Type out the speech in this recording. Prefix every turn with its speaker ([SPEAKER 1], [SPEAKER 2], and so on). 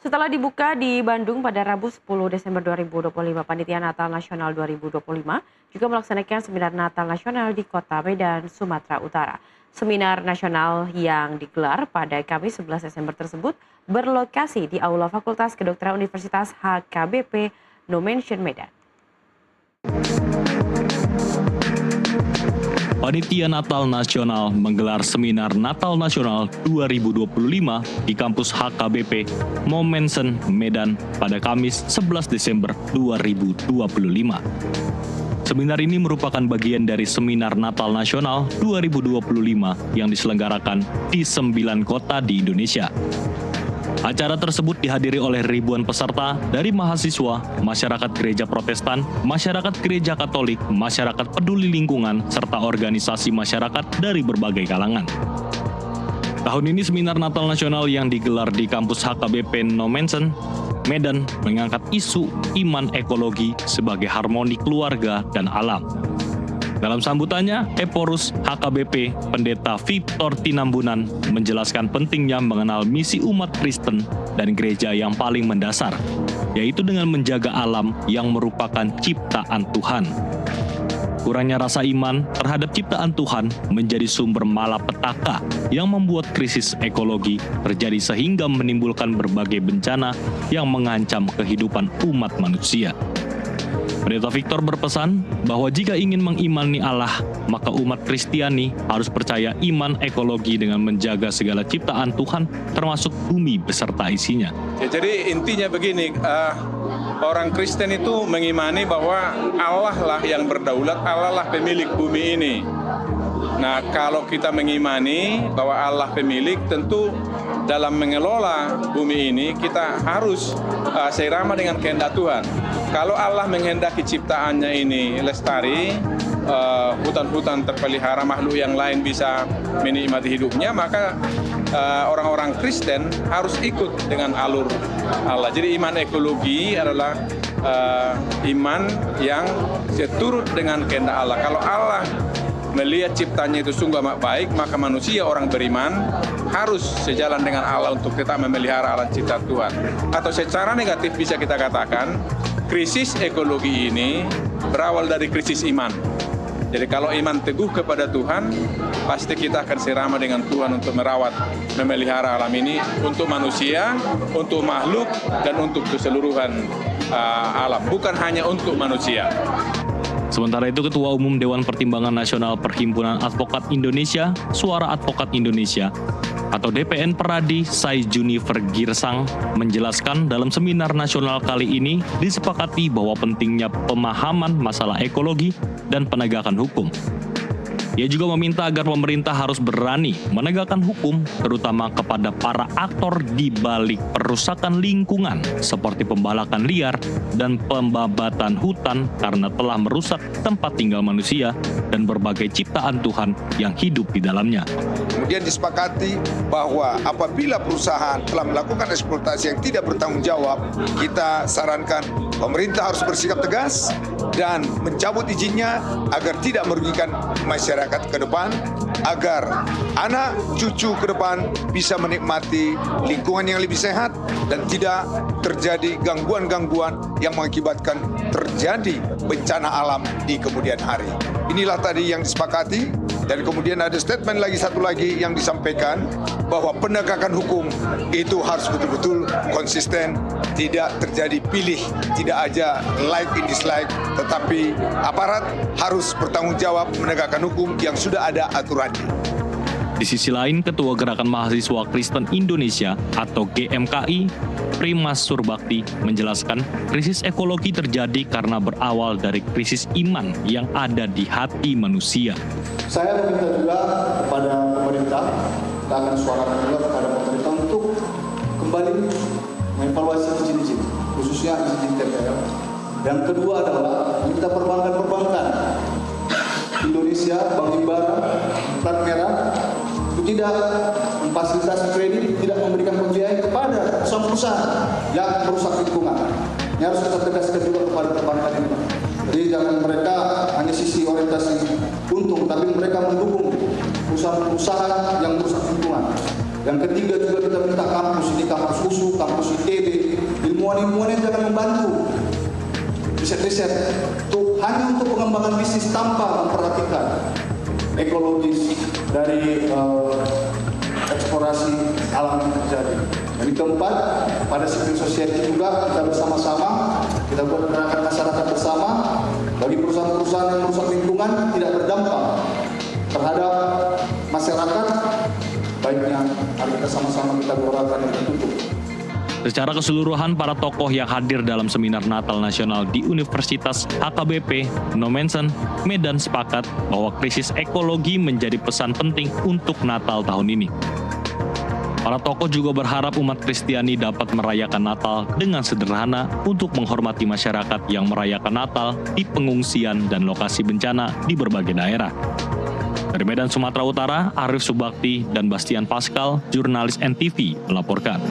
[SPEAKER 1] Setelah dibuka di Bandung pada Rabu 10 Desember 2025, Panitia Natal Nasional 2025 juga melaksanakan seminar Natal Nasional di Kota Medan, Sumatera Utara. Seminar nasional yang digelar pada Kamis 11 Desember tersebut berlokasi di Aula Fakultas Kedokteran Universitas HKBP No Mention Medan.
[SPEAKER 2] Panitia Natal Nasional menggelar Seminar Natal Nasional 2025 di kampus HKBP Momensen Medan pada Kamis 11 Desember 2025. Seminar ini merupakan bagian dari Seminar Natal Nasional 2025 yang diselenggarakan di 9 kota di Indonesia. Acara tersebut dihadiri oleh ribuan peserta dari mahasiswa, masyarakat gereja Protestan, masyarakat gereja Katolik, masyarakat peduli lingkungan, serta organisasi masyarakat dari berbagai kalangan. Tahun ini Seminar Natal Nasional yang digelar di kampus HKBP No Mention Medan mengangkat isu iman ekologi sebagai harmoni keluarga dan alam. Dalam sambutannya, Eporus HKBP Pendeta Victor Tinambunan menjelaskan pentingnya mengenal misi umat Kristen dan gereja yang paling mendasar, yaitu dengan menjaga alam yang merupakan ciptaan Tuhan. Kurangnya rasa iman terhadap ciptaan Tuhan menjadi sumber malapetaka yang membuat krisis ekologi terjadi sehingga menimbulkan berbagai bencana yang mengancam kehidupan umat manusia. Pendeta Victor berpesan bahwa jika ingin mengimani Allah, maka umat Kristiani harus percaya iman ekologi dengan menjaga segala ciptaan Tuhan, termasuk bumi beserta isinya.
[SPEAKER 3] Jadi intinya begini, orang Kristen itu mengimani bahwa Allah lah yang berdaulat, Allah lah pemilik bumi ini. Nah, kalau kita mengimani bahwa Allah pemilik, tentu dalam mengelola bumi ini kita harus seirama dengan kehendak Tuhan. Kalau Allah menghendaki ciptaannya ini lestari, hutan-hutan terpelihara, makhluk yang lain bisa menikmati hidupnya, maka orang-orang Kristen harus ikut dengan alur Allah. Jadi iman ekologi adalah iman yang seturut dengan kehendak Allah. Kalau Allah melihat ciptanya itu sungguh amat baik, maka manusia orang beriman harus sejalan dengan Allah untuk tetap memelihara alam ciptaan Tuhan. Atau secara negatif bisa kita katakan, krisis ekologi ini berawal dari krisis iman. Jadi kalau iman teguh kepada Tuhan, pasti kita akan serama dengan Tuhan untuk merawat, memelihara alam ini untuk manusia, untuk makhluk, dan untuk keseluruhan alam. Bukan hanya untuk manusia.
[SPEAKER 2] Sementara itu, Ketua Umum Dewan Pertimbangan Nasional Perhimpunan Advokat Indonesia, Suara Advokat Indonesia, atau DPN Peradi, Sai Junifer Girsang, menjelaskan dalam seminar nasional kali ini disepakati bahwa pentingnya pemahaman masalah ekologi dan penegakan hukum. Ia juga meminta agar pemerintah harus berani menegakkan hukum, terutama kepada para aktor di balik perusakan lingkungan seperti pembalakan liar dan pembabatan hutan karena telah merusak tempat tinggal manusia dan berbagai ciptaan Tuhan yang hidup di dalamnya.
[SPEAKER 4] Kemudian disepakati bahwa apabila perusahaan telah melakukan eksploitasi yang tidak bertanggung jawab, kita sarankan pemerintah harus bersikap tegas dan mencabut izinnya agar tidak merugikan masyarakat ke depan, agar anak cucu ke depan bisa menikmati lingkungan yang lebih sehat dan tidak terjadi gangguan-gangguan yang mengakibatkan terjadi bencana alam di kemudian hari. Inilah tadi yang disepakati, dan kemudian ada statement satu lagi yang disampaikan bahwa penegakan hukum itu harus betul-betul konsisten, tidak terjadi pilih, tidak aja like in dislike, tetapi aparat harus bertanggung jawab menegakkan hukum yang sudah ada aturannya.
[SPEAKER 2] Di sisi lain, Ketua Gerakan Mahasiswa Kristen Indonesia atau GMKI, Primas Surbakti, menjelaskan krisis ekologi terjadi karena berawal dari krisis iman yang ada di hati manusia.
[SPEAKER 5] Saya meminta juga kepada pemerintah, kita akan suarakan juga kepada pemerintah untuk kembali mengevaluasi izin-izin, khususnya izin TPL. Yang kedua adalah kita perbankan Indonesia, Bank Himbara, Plat Merah, itu tidak memfasilitasi kredit, tidak memberikan pembiayaan kepada perusahaan yang merusak lingkungan. Ini harus kita tegaskan juga kepada perbankan ini. Jadi jangan mereka hanya sisi orientasi untung, tapi mereka mendukung usaha-usaha yang merusak lingkungan. Yang ketiga juga kita minta kampus ini, kampus USU, kampus ITB, ilmuwan-ilmuwan yang jangan membantu riset-riset hanya untuk pengembangan bisnis tanpa memperhatikan ekologis dari eksplorasi alam yang terjadi. Dan yang keempat, pada civil society juga kita bersama-sama, kita buat gerakan masyarakat bersama bagi perusahaan-perusahaan yang merusak lingkungan tidak berdampak terhadap masyarakat, baiknya mari kita sama-sama kita doakan yang tertutup.
[SPEAKER 2] Secara keseluruhan, para tokoh yang hadir dalam Seminar Natal Nasional di Universitas HKBP, No Mention, Medan sepakat bahwa krisis ekologi menjadi pesan penting untuk Natal tahun ini. Para tokoh juga berharap umat Kristiani dapat merayakan Natal dengan sederhana untuk menghormati masyarakat yang merayakan Natal di pengungsian dan lokasi bencana di berbagai daerah. Dari Medan, Sumatera Utara, Arif Subakti dan Bastian Pascal, jurnalis NTV, melaporkan.